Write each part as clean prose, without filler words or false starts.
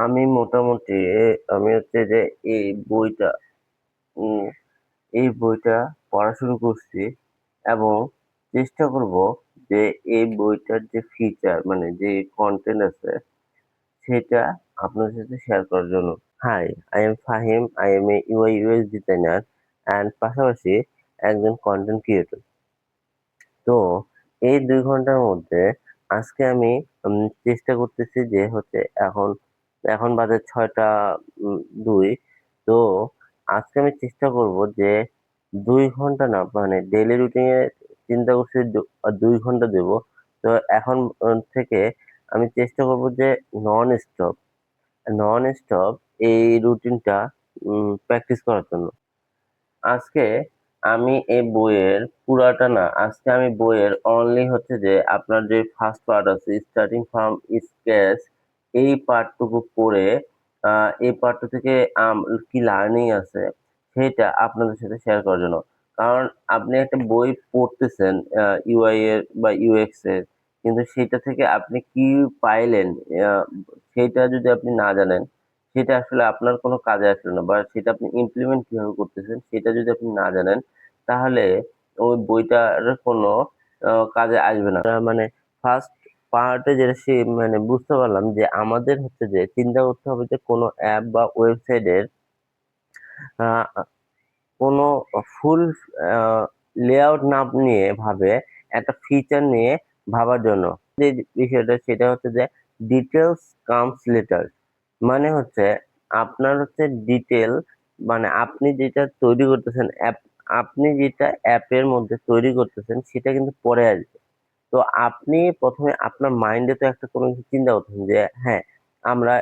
আমি মোটামুটি আমি হচ্ছে যে এই বইটা উম, এই বইটা পড়া শুরু করছি এবং চেষ্টা করব যে এই বইটার যে ফিচার মানে যে কন্টেন্ট আছে সেটা আপনার সাথে শেয়ার করার জন্য। Hi, I am Fahim. I am a UI UX designer and পাশাপাশি একজন কন্টেন্ট ক্রিয়েটর। তো এই 2 ঘন্টার মধ্যে আজকে আমি চেষ্টা করতেছি যে হচ্ছে এখন এখন বাজে 6টা 2। তো আজকে আমি চেষ্টা করব যে 2 ঘন্টা না মানে ডেইলি রুটিনে চিন্তা করছি 2 ঘন্টা দেব। তো এখন থেকে আমি চেষ্টা করব যে নন স্টপ নন স্টপ এই রুটিনটা প্র্যাকটিস করার জন্য। আজকে আমি এই বইয়ের পুরাটা না, আজকে আমি বইয়ের অনলি হচ্ছে যে আপনার যে ফার্স্ট পার্ট আছে স্টার্টিং ফ্রম স্ক্র্যাচ, এই পার্টটুকু পড়ে এই পার্টটা থেকে কি লার্নিং আছে সেটা আপনাদের সাথে শেয়ার করার জন্য। কারণ আপনি একটা বই পড়তেছেন ইউআই এর বা ইউএক্স এর, কিন্তু সেটা থেকে আপনি কি পাইলেন আহ, সেটা যদি আপনি না জানেন সেটা আসলে আপনার কোনো কাজে আসবে না, বা সেটা আপনি ইমপ্লিমেন্ট কিভাবে করতেছেন সেটা যদি আপনি না জানেন তাহলে ওই বইটার কোনো কাজে আসবে না। মানে ফার্স্ট পার্টে যেটা সে মানে বুঝতে পারলাম যে আমাদের হচ্ছে যে চিন্তা করতে হবে যে কোনো অ্যাপ বা ওয়েবসাইটের কোনো ফুল লেআউট না নিয়ে ভাবে একটা ফিচার নিয়ে ভাবার জন্য। যে বিষয়টা সেটা হচ্ছে যে ডিটেলস কামস লেটার। মানে হচ্ছে আপনার হচ্ছে ডিটেল, মানে আপনি যেটা তৈরি করতেছেন অ্যাপ, আপনি যেটা অ্যাপের মধ্যে তৈরি করতেছেন সেটা কিন্তু পরে আসবে। তো আপনি প্রথমে আপনার মাইন্ডে তো একটা কোনো কিছু চিন্তা করতেছেন যে হ্যাঁ আমরা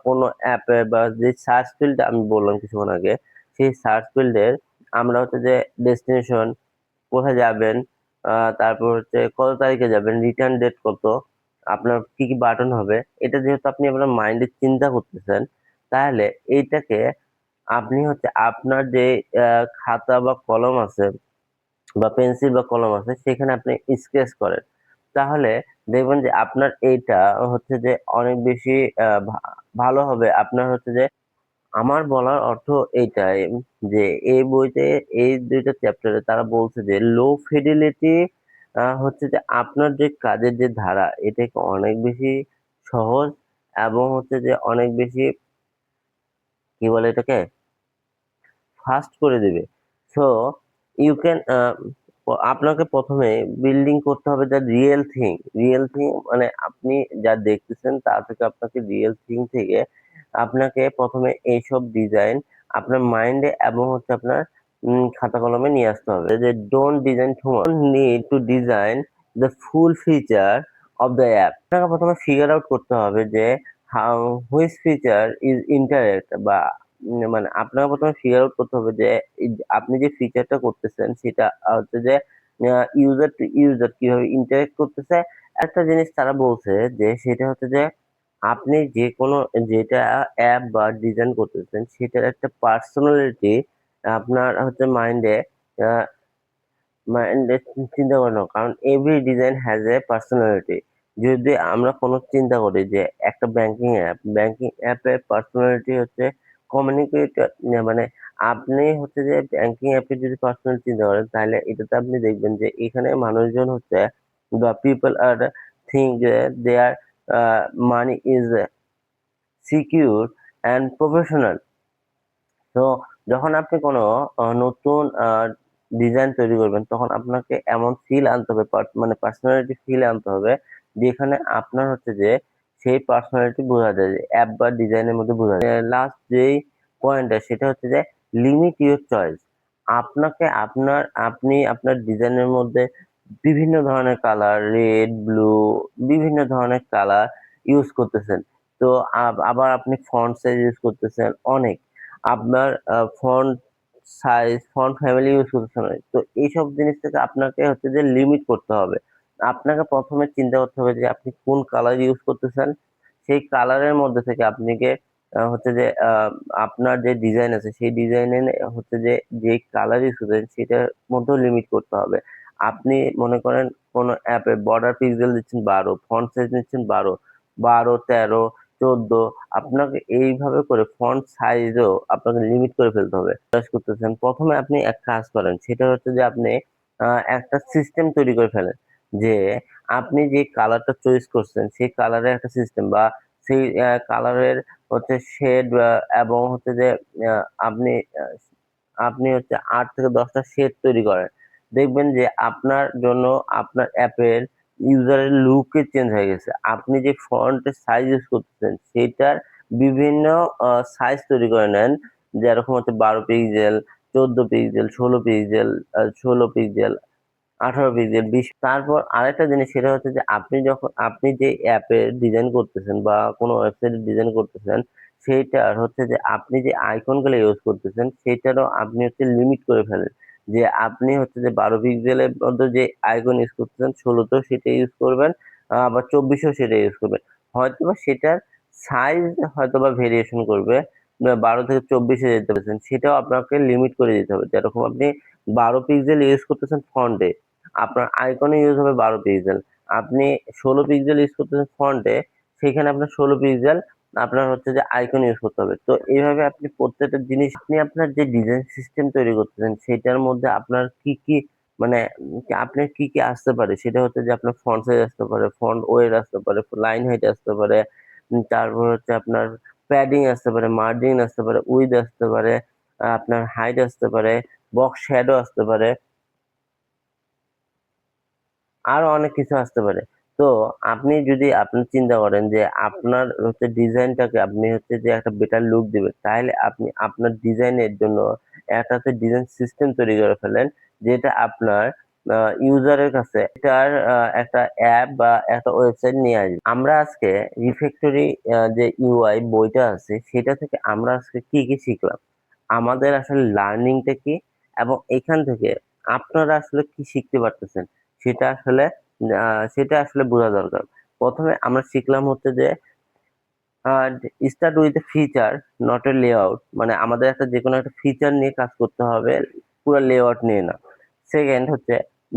কোনো অ্যাপে বা যে সার্চ ফিল্ড আমি বললাম কিছুক্ষণ আগে, সেই সার্চ ফিল্ডের আমরা হচ্ছে যে ডেস্টিনেশন, কোথায় যাবেন, তারপর হচ্ছে কত তারিখে যাবেন, রিটার্ন ডেট কত, আপনার কি কি বাটন হবে, এটা যেহেতু আপনি আপনার মাইন্ডে চিন্তা করতেছেন, তাহলে এইটাকে আপনি হচ্ছে আপনার যে খাতা বা কলম আছে বা পেন্সিল বা কলম আছে সেখানে আপনি স্কেচ করেন, তাহলে দেখবেন যে আপনার এইটা হচ্ছে যে অনেক বেশি ভালো হবে। আপনার হচ্ছে যে আমার বলার অর্থ এইটাই যে এই বইতে এই 2টা চ্যাপ্টারে তারা বলছে যে লো ফিডিলিটি হচ্ছে যে আপনার যে কাজের যে ধারা এটাকে অনেক বেশি সহজ এবং হচ্ছে যে অনেক বেশি কি বলে এটাকে ফাস্ট করে দিবে। সো ইউ ক্যান আপনাকে প্রথমে বিল্ডিং করতে হবে যা রিয়েল থিং। রিয়েল থিং মানে আপনি যা দেখতেছেন তা থেকে আপনাকে রিয়েল থিং থেকে আপনাকে প্রথমে এইসব ডিজাইন আপনার মাইন্ডে এবং হচ্ছে আপনার খাতা কলমে নিয়ে আসতে হবে। যে don't design too much, need to design the full feature of the app. আপনাকে প্রথমে ফিগার আউট করতে হবে যে how which feature is interact, বা মানে আপনাকে প্রথমে ফিগার আউট করতে হবে যে আপনি যে ফিচারটা করতেছেন সেটা হচ্ছে যে ইউজার টু ইউজার কিভাবে ইন্টারেক্ট করতেছে। একটা জিনিস তারা বলছে যে সেটা হচ্ছে যে আপনি যে কোনো যেটা অ্যাপ বা ডিজাইন করতেছেন সেটার একটা পার্সোনালিটি আপনার হচ্ছে মাইন্ডে চিন্তা করানো, কারণ every design has a personality. যদি আমরা কোনো চিন্তা করি যে একটা ব্যাংকিং অ্যাপের পার্সোনালিটি হচ্ছে কমিউনিকেটর, মানে আপনি হচ্ছে যে ব্যাংকিং অ্যাপের যদি পার্সোনাল চিন্তা করেন তাহলে এটাতে আপনি দেখবেন যে এখানে মানুষজন হচ্ছে বা people are think their money is secure and professional. তো যখন আপনি কোনো নতুন ডিজাইন তৈরি করবেন তখন আপনাকে এমন ফিল আনতে হবে, মানে পার্সোনালিটি ফিল আনতে হবে যেখানে আপনার হচ্ছে যে সেই পার্সোনালিটি বোঝা যায়, যে অ্যাপ বা ডিজাইনের মধ্যে বোঝা যায়। লাস্ট যেই পয়েন্টটা সেটা হচ্ছে যে লিমিট ইউর চয়েস। আপনি আপনার ডিজাইনের মধ্যে বিভিন্ন ধরনের কালার, রেড, ব্লু, বিভিন্ন ধরনের কালার ইউজ করতেছেন। তো আবার আপনি ফন্ট সাইজ ইউজ করতেছেন অনেক, আপনার font size, font family use করতে হবে। তো এইসব জিনিস থেকে আপনাকে হচ্ছে যে লিমিট করতে হবে। আপনাকে প্রথমে চিন্তা করতে হবে যে আপনি কোন কালার ইউজ করতেছেন, সেই কালারের মধ্যে থেকে আপনাকে হচ্ছে যে আপনার যে ডিজাইন আছে সেই ডিজাইনে হচ্ছে যে যে কালার ইউজ করতেছেন সেটার মধ্যেও লিমিট করতে হবে। আপনি মনে করেন কোন অ্যাপে বর্ডার পিক্সেল দিচ্ছেন 12, ফন্ট সাইজ নিচ্ছেন 12, 12, 13, 14 আপনাকে এইভাবে করে ফন্ট সাইজও আপনাকে লিমিট করে ফেলতে হবে। কাজ করতেছেন, প্রথমে আপনি এক কাজ করেন, সেটা হচ্ছে যে আপনি একটা সিস্টেম তৈরি করে ফেলেন যে আপনি যে কালারটা চয়েস করছেন সেই কালারের একটা সিস্টেম বা সেই কালারের হচ্ছে শেড এবং হচ্ছে যে আপনি আপনি হচ্ছে ৮ থেকে ১০টা শেড তৈরি করেন। দেখবেন যে আপনার জন্য আপনার অ্যাপের ইউজারের লুকই চেঞ্জ হয়ে গেছে। আপনি যে ফন্টের সাইজ ইউজ করতেছেন সেটার বিভিন্ন সাইজ তৈরি করে নেন। যেরকম হচ্ছে ১২ pixel, ১৪ pixel, ১৬ pixel, ১৬ pixel, 18 pixel, 20। তারপর আরেকটা জিনিস সেটা হচ্ছে যে আপনি যে অ্যাপের ডিজাইন করতেছেন বা কোনো ওয়েবসাইটের ডিজাইন করতেছেন, সেইটার হচ্ছে যে আপনি যে আইকনগুলো ইউজ করতেছেন সেটারও আপনি হচ্ছে লিমিট করে ফেলেন। যে আপনি হচ্ছে যে ১২ পিক্সেলের মধ্যে যে আইকন ইউজ করতেছেন ১৬ তেও সেটা ইউজ করবেন, আবার ২৪ এও সেটা ইউজ করবেন। হয়তোবা সেটার সাইজ হয়তোবা ভেরিয়েশন করবে। ১২ থেকে ২৪ এ যেতে পারছেন সেটাও আপনাকে লিমিট করে দিতে হবে। যেরকম আপনি ১২ পিক্সেল ইউজ করতেছেন ফন্টে, আপনার আইকনে ইউজ হবে ১২ পিক্সেল। আপনি ১৬ পিক্সেল ইউজ করতেছেন ফন্টে, সেখানে আপনার ১৬ পিক্সেল আপনার হচ্ছে যে আইকন ইউজ করতে হবে। তো এইভাবে আপনি প্রত্যেকটা জিনিস আপনি আপনার যে ডিজাইন সিস্টেম তৈরি করতেছেন সেটার মধ্যে আপনার কি মানে আপনার কি আসতে পারে সেটা হচ্ছে যে আপনার ফন্ট সাইজ আসতে পারে, ফন্ট ওয়েট আসতে পারে, লাইন হাইট আসতে পারে, তারপর হচ্ছে আপনার প্যাডিং আসতে পারে, মার্জিন আসতে পারে, উইডথ আসতে পারে, আপনার হাইট আসতে পারে, বক্স শ্যাডো আসতে পারে। আরো অনেক কিছু আসতে পারে। তো আপনি চিন্তা করেন যে আপনার হচ্ছে ডিজাইনটাকে আপনি হচ্ছে যে একটা বেটার লুক দিবেন, তাহলে আপনি আপনার ডিজাইনের জন্য একটা হচ্ছে ডিজাইন সিস্টেম তৈরি করে ফেলেন, যেটা আপনার ইউজারের কাছে এটার একটা অ্যাপ বা একটা ওয়েবসাইট নিয়ে আসবে। আমরা আজকে রিফ্যাক্টরি যে ইউআই বইটা আছে সেটা থেকে আমরা আজকে কি শিখলাম? আমাদের আসলে লার্নিংটা কি? এবং এখান থেকে আপনারা আসলে কি শিখতে পারতেছেন? সেটা আসলে বোঝা দরকার। ১ম এ আমরা শিখলাম হচ্ছে যে uh start with a feature not a layout, মানে আমাদের যেকোনো একটা ফিচার নিয়ে কাজ করতে হবে, পুরা লেআউট নিয়ে না। 2nd হচ্ছে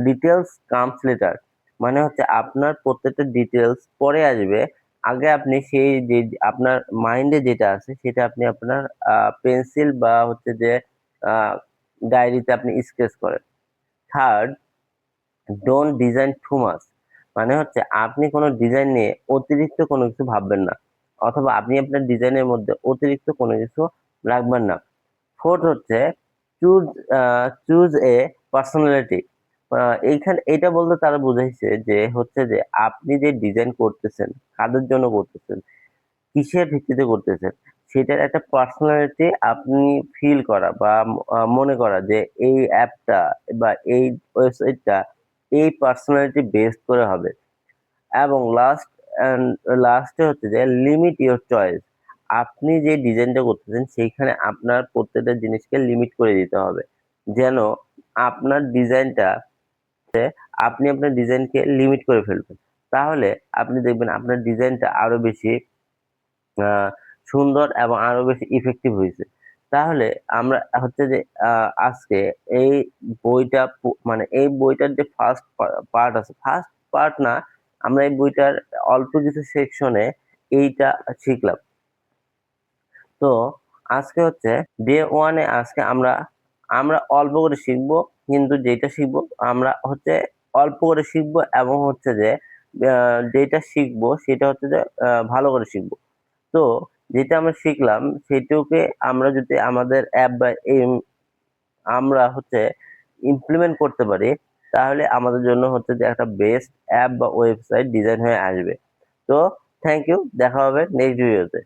ডিটেইলস কামস লেটার, মানে হচ্ছে আপনার প্রত্যেকটা ডিটেইলস পরে আসবে। আগে আপনি সেই যে আপনার মাইন্ডে যেটা আছে সেটা আপনি আপনার পেন্সিল বা হচ্ছে যে আ ডায়েরিতে আপনি স্কেচ করেন। 3rd, don't design too much, মানে হচ্ছে আপনি কোনো ডিজাইন নিয়ে অতিরিক্ত কোনো কিছু ভাববেন না, অথবা আপনি আপনার ডিজাইনের মধ্যে অতিরিক্ত কোনো কিছু রাখবেন না। 4th হচ্ছে চুজ চুজ এ পার্সোনালিটি। এইখানে এটা বলতে তারা বুঝাইছে যে হচ্ছে যে আপনি যে ডিজাইন করতেছেন, কাদের জন্য করতেছেন, কিসের ভিত্তিতে করতেছেন, সেটার একটা পার্সোনালিটি আপনি ফিল করা বা মনে করা যে এই অ্যাপটা বা এই ওয়েবসাইটটা এই পার্সোনালিটি বেসড করে হবে। এবং লাস্টে হচ্ছে যে লিমিট ইওর চয়েস। আপনি যে ডিজাইনটা করতেছেন সেইখানে আপনার প্রত্যেকটা জিনিসকে লিমিট করে দিতে হবে। যেন আপনার ডিজাইনটা আপনি আপনার ডিজাইনকে লিমিট করে ফেলবেন। তাহলে আপনি দেখবেন আপনার ডিজাইনটা আরো বেশি আ সুন্দর এবং আরো বেশি ইফেক্টিভ হইছে। তাহলে আমরা হচ্ছে যে আজকে এই বইটা মানে এই বইটার যে ফার্স্ট পার্ট আছে, ফার্স্ট পার্ট না, আমরা এই বইটার অল্প কিছু সেকশনে এইটা শিখলাম। তো আজকে হচ্ছে ডে 1 এ আজকে আমরা অল্প করে শিখবো। কিন্তু যেটা শিখবো আমরা হচ্ছে অল্প করে শিখবো এবং হচ্ছে যে আ যেটা শিখবো সেটা হচ্ছে যে ভালো করে শিখবো। তো যেটা আমরা শিখলাম সেটাকে আমরা যদি আমাদের অ্যাপ বা আমরা হচ্ছে ইমপ্লিমেন্ট করতে পারি, তাহলে আমাদের জন্য হচ্ছে যে একটা বেস্ট অ্যাপ বা ওয়েবসাইট ডিজাইন হয়ে আসবে। তো থ্যাংক ইউ। দেখা হবে নেক্সট ভিডিওতে।